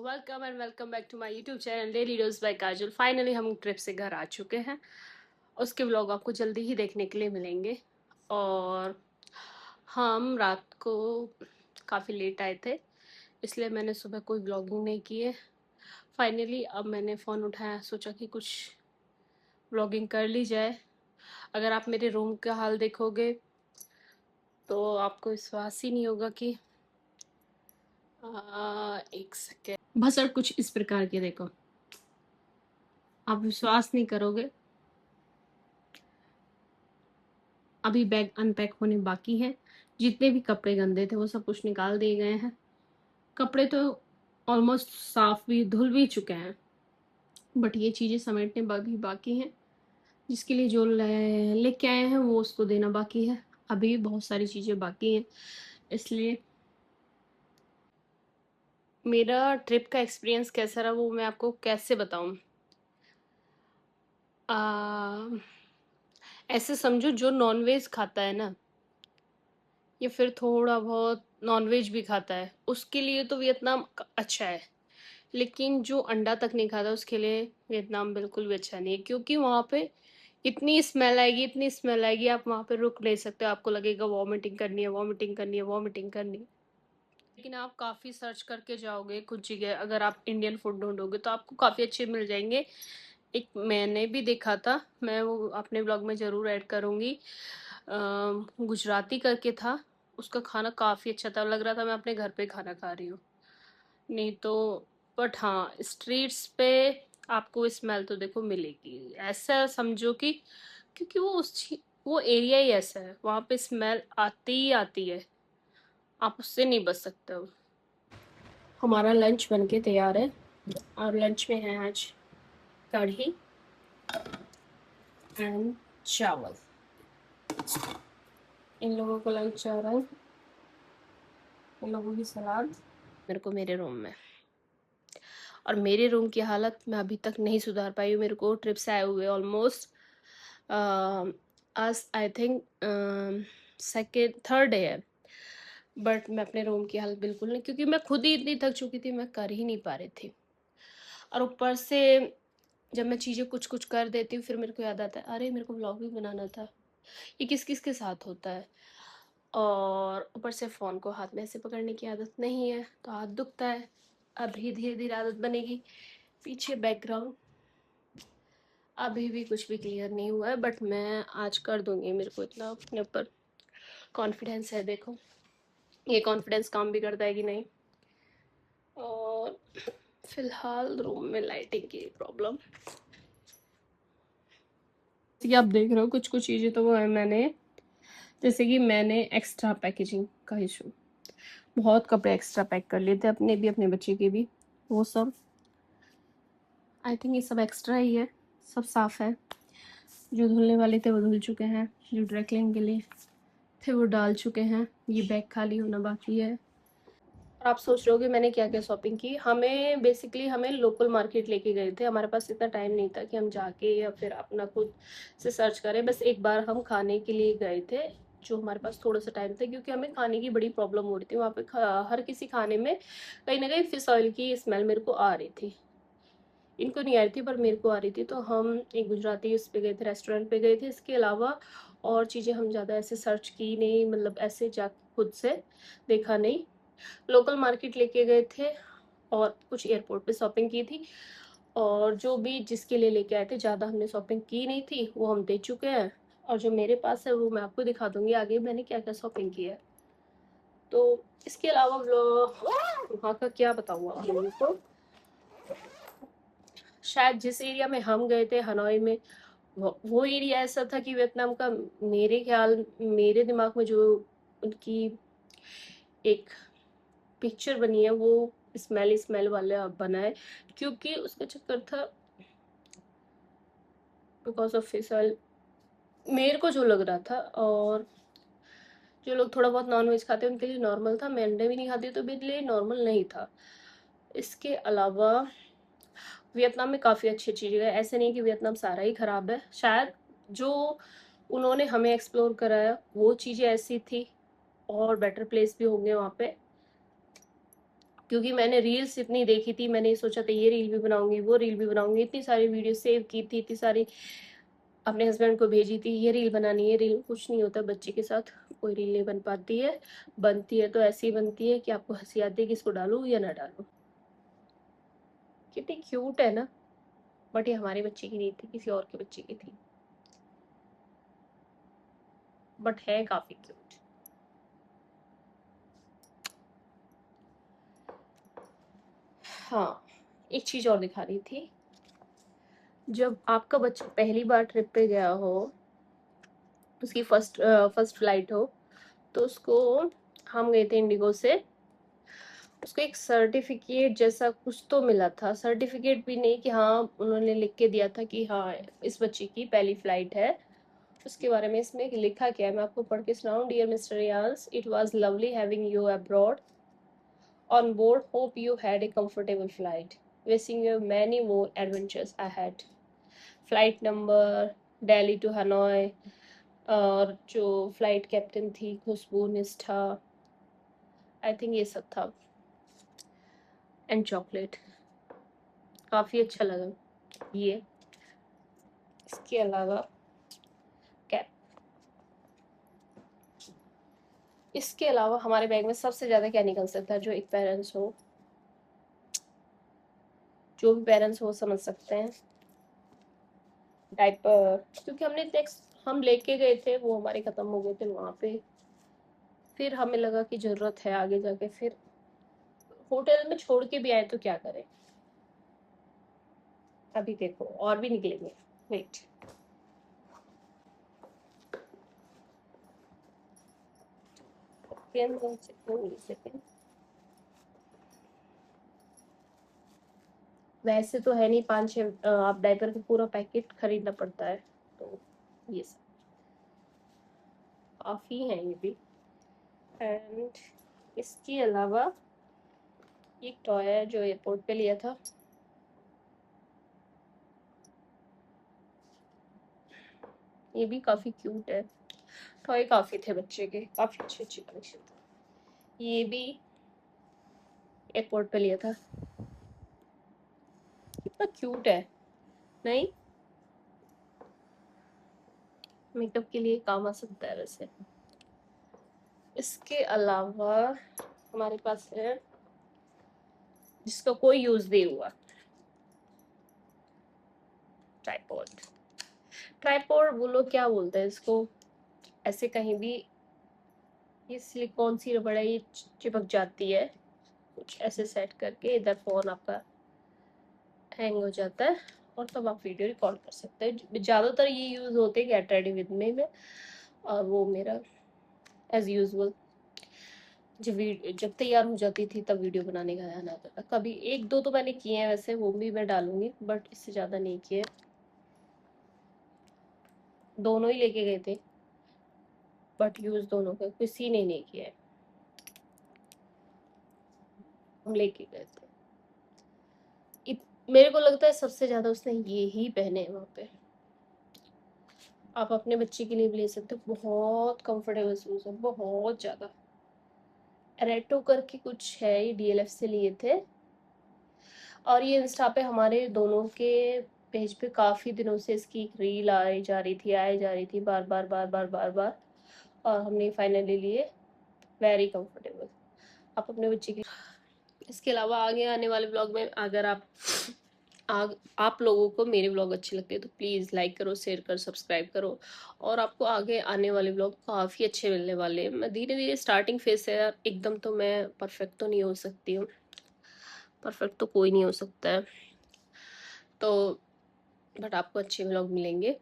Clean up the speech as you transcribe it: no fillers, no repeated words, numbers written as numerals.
Welcome and welcome back to my YouTube channel daily dose by Kajal. Finally हम trip से घर आ चुके हैं। उसके व्लॉग आपको जल्दी ही देखने के लिए मिलेंगे। और हम रात को काफ़ी लेट आए थे, इसलिए मैंने सुबह कोई व्लॉगिंग नहीं की है। फाइनली अब मैंने फ़ोन उठाया, सोचा कि कुछ व्लॉगिंग कर ली जाए। अगर आप मेरे रूम का हाल देखोगे तो आपको विश्वास ही नहीं होगा कि एक सेकेंड भसड़ कुछ इस प्रकार के देखो, आप विश्वास नहीं करोगे। अभी बैग अनपैक होने बाकी है। जितने भी कपड़े गंदे थे वो सब कुछ निकाल दिए गए हैं। कपड़े तो ऑलमोस्ट साफ भी धुल भी चुके हैं, बट ये चीज़ें समेटने भी बाकी हैं। जिसके लिए जो लेके आए हैं वो उसको देना बाकी है। अभी भी बहुत सारी चीज़ें बाकी हैं, इसलिए मेरा ट्रिप का एक्सपीरियंस कैसा रहा वो मैं आपको कैसे बताऊं। ऐसे समझो, जो नॉनवेज खाता है ना, या फिर थोड़ा बहुत नॉनवेज भी खाता है, उसके लिए तो वियतनाम अच्छा है। लेकिन जो अंडा तक नहीं खाता उसके लिए वियतनाम बिल्कुल भी अच्छा नहीं है, क्योंकि वहाँ पे इतनी स्मेल आएगी, इतनी स्मेल आएगी, आप वहाँ पे रुक नहीं सकते। आपको लगेगा वॉमिटिंग करनी है, वॉमिटिंग करनी है, वॉमिटिंग करनी है। लेकिन आप काफ़ी सर्च करके जाओगे कुछ जगह, अगर आप इंडियन फूड ढूंढोगे तो आपको काफ़ी अच्छे मिल जाएंगे। एक मैंने भी देखा था, मैं वो अपने ब्लॉग में ज़रूर ऐड करूँगी। गुजराती करके था, उसका खाना काफ़ी अच्छा था, लग रहा था मैं अपने घर पे खाना खा रही हूँ। नहीं तो बट हाँ, स्ट्रीट्स पे आपको स्मेल तो देखो मिलेगी। ऐसा समझो कि क्योंकि वो एरिया ही ऐसा है, वहाँ पे स्मेल आती ही आती है, आप उससे नहीं बच सकते हो। हमारा लंच बनके तैयार है, और लंच में है आज कढ़ी एंड चावल। इन लोगों को लंच आ रहा है, इन लोगों की सलाद, मेरे को मेरे रूम में। और मेरे रूम की हालत मैं अभी तक नहीं सुधार पाई हूँ। मेरे को ट्रिप से आए हुए ऑलमोस्ट आज I think second third day है, बट मैं अपने रूम की हालत बिल्कुल नहीं, क्योंकि मैं खुद ही इतनी थक चुकी थी, मैं कर ही नहीं पा रही थी। और ऊपर से जब मैं चीज़ें कुछ कुछ कर देती हूँ फिर मेरे को याद आता है, अरे मेरे को व्लॉग भी बनाना था। ये किस किस के साथ होता है। और ऊपर से फ़ोन को हाथ में ऐसे पकड़ने की आदत नहीं है, तो हाथ दुखता है। अभी धीरे धीरे आदत बनेगी। पीछे बैकग्राउंड अभी भी कुछ भी क्लियर नहीं हुआ है, बट मैं आज कर दूंगी। मेरे को इतना अपने ऊपर कॉन्फिडेंस है, देखो ये कॉन्फिडेंस काम भी करता है कि नहीं। और फिलहाल रूम में लाइटिंग की प्रॉब्लम, जैसे कि आप देख रहे हो कुछ कुछ चीज़ें तो वो है मैंने, जैसे कि मैंने एक्स्ट्रा पैकेजिंग का इशू, बहुत कपड़े एक्स्ट्रा पैक कर लिए थे, अपने भी अपने बच्चे के भी। वो सब आई थिंक ये सब एक्स्ट्रा ही है, सब साफ़ है। जो धुलने वाले थे वो धुल चुके हैं, जो ड्राई क्लीनिंग के लिए थे वो डाल चुके हैं। ये बैग खाली होना बाकी है। और आप सोच रहे हो कि मैंने क्या क्या शॉपिंग की। हमें बेसिकली हमें लोकल मार्केट लेके गए थे, हमारे पास इतना टाइम नहीं था कि हम जाके या फिर अपना खुद से सर्च करें। बस एक बार हम खाने के लिए गए थे, जो हमारे पास थोड़ा सा टाइम था, क्योंकि हमें खाने की बड़ी प्रॉब्लम हो रही थी वहाँ पे। हर किसी खाने में कहीं ना कहीं फिश ऑयल की स्मेल मेरे को आ रही थी। इनको नहीं आ रही थी पर मेरे को आ रही थी। तो हम एक गुजराती उस पे गए थे, रेस्टोरेंट पे गए थे। इसके अलावा और चीज़ें हम ज़्यादा ऐसे सर्च की नहीं, मतलब ऐसे जा खुद से देखा नहीं। लोकल मार्केट लेके गए थे और कुछ एयरपोर्ट पे शॉपिंग की थी। और जो भी जिसके लिए लेके आए थे, ज़्यादा हमने शॉपिंग की नहीं थी, वो हम दे चुके हैं। और जो मेरे पास है वो मैं आपको दिखा दूंगी आगे मैंने क्या क्या शॉपिंग की है। तो इसके अलावा वहाँ का क्या बताऊँ आप लोगों को। शायद जिस एरिया में हम गए थे हनोई में, वो एरिया ऐसा था कि वियतनाम का, मेरे ख्याल मेरे दिमाग में जो उनकी एक पिक्चर बनी है वो स्मेल स्मेल वाला बना है, क्योंकि उसका चक्कर था बिकॉज ऑफ फिसल, मेरे को जो लग रहा था। और जो लोग थोड़ा बहुत नॉन वेज खाते हैं उनके लिए नॉर्मल था, मैं अंडे भी नहीं खाती तो मेरे लिए नॉर्मल नहीं था। इसके अलावा वियतनाम में काफ़ी अच्छी अच्छी जगह है, ऐसे नहीं कि वियतनाम सारा ही ख़राब है। शायद जो उन्होंने हमें एक्सप्लोर कराया वो चीज़ें ऐसी थी, और बेटर प्लेस भी होंगे वहाँ पे। क्योंकि मैंने रील्स इतनी देखी थी, मैंने सोचा था ये रील भी बनाऊंगी, वो रील भी बनाऊंगी, इतनी सारी वीडियो सेव की थी, इतनी सारी अपने हस्बैंड को भेजी थी, ये रील बनानी, ये रील। कुछ नहीं होता बच्चे के साथ, कोई रील नहीं बन पाती है, बनती है तो ऐसी बनती है कि आपको हंसी आती है कि इसको डालूं या ना डालूं। कितनी क्यूट है ना, बट ये हमारे बच्चे की नहीं थी, किसी और के बच्चे की थी, बट है काफी क्यूट। हाँ, एक चीज और दिखा रही थी, जब आपका बच्चा पहली बार ट्रिप पे गया हो, उसकी फर्स्ट फ्लाइट हो, तो उसको, हम गए थे इंडिगो से, उसको एक सर्टिफिकेट जैसा कुछ तो मिला था, सर्टिफिकेट भी नहीं कि हाँ, उन्होंने लिख के दिया था कि हाँ इस बच्चे की पहली फ्लाइट है। उसके बारे में इसमें लिखा क्या है मैं आपको पढ़ के सुनाऊं। Dear mister Riyaz, it was lovely having you abroad on board. Hope you had a comfortable flight. Wishing you many more adventures ahead. Flight number Delhi to Hanoi, और जो फ्लाइट कैप्टन थी खुशबू निष्ठा, आई थिंक ये सब था, एंड चॉकलेट। काफ़ी अच्छा लगा ये। इसके अलावा कैप, इसके अलावा हमारे बैग में सबसे ज़्यादा क्या निकल सकता है, जो एक पेरेंट्स हो, जो भी पेरेंट्स हो समझ सकते हैं। डायपर, क्योंकि हमने नेक्स्ट हम लेके गए थे, वो हमारे ख़त्म हो गए थे वहाँ पे, फिर हमें लगा कि ज़रूरत है आगे जाके, फिर होटल में छोड़ के भी आए तो क्या करें। अभी देखो और भी निकलेंगे, वेट। सेकेंड, वैसे तो है नहीं, 5-6 आप डायपर का पूरा पैकेट खरीदना पड़ता है, तो ये सब काफ़ी है ये भी। एंड इसके अलावा एक टॉय है जो एयरपोर्ट पे लिया था, ये भी काफ़ी क्यूट है। टॉय काफ़ी थे बच्चे के, काफ़ी अच्छे अच्छे कलेक्शन थे। ये भी एयरपोर्ट पे लिया था, कितना क्यूट है, नहीं? मेकअप के लिए काम आ सकता है वैसे। इसके अलावा हमारे पास है जिसका कोई यूज नहीं हुआ, ट्राइपॉड। ट्राइपॉड वो लोग क्या बोलते हैं इसको, ऐसे कहीं भी ये सिलिकॉन सी रबड़ है, ये चिपक जाती है, कुछ ऐसे सेट करके इधर फोन आपका हैंग हो जाता है, और तब आप वीडियो रिकॉर्ड कर सकते हैं। ज़्यादातर ये यूज़ होते हैं गेट रेडी विद मी में, और वो मेरा एज यूजल जब तैयार हो जाती थी तब वीडियो बनाने का ध्यान आता था। कभी एक दो तो मैंने किए हैं वैसे, वो भी मैं डालूंगी, बट इससे ज़्यादा नहीं किए। दोनों ही लेके गए थे, बट यूज़ दोनों का किसी ने नहीं किया है, हम लेके गए थे। मेरे को लगता है सबसे ज़्यादा उसने ये ही पहने हैं वहाँ पे। आप अपने बच्चे के लिए भी ले सकते हो, बहुत कंफर्टेबल शूज़ है, बहुत ज़्यादा। रेटो करके कुछ है, ये डीएलएफ से लिए थे, और ये इंस्टा पे हमारे दोनों के पेज पे काफ़ी दिनों से इसकी एक रील आई जा रही थी, आई जा रही थी, बार बार बार बार बार बार, और हमने फाइनली लिए। वेरी कंफर्टेबल, आप अपने बच्चे की। इसके अलावा आगे आने वाले ब्लॉग में अगर आप लोगों को मेरे ब्लॉग अच्छे लगते हैं तो प्लीज़ लाइक करो, शेयर करो, सब्सक्राइब करो, और आपको आगे आने वाले ब्लॉग काफ़ी अच्छे मिलने वाले हैं। मैं धीरे धीरे, स्टार्टिंग फेज है यार, एकदम तो मैं परफेक्ट तो नहीं हो सकती हूँ, परफेक्ट तो कोई नहीं हो सकता है, तो बट आपको अच्छे ब्लॉग मिलेंगे।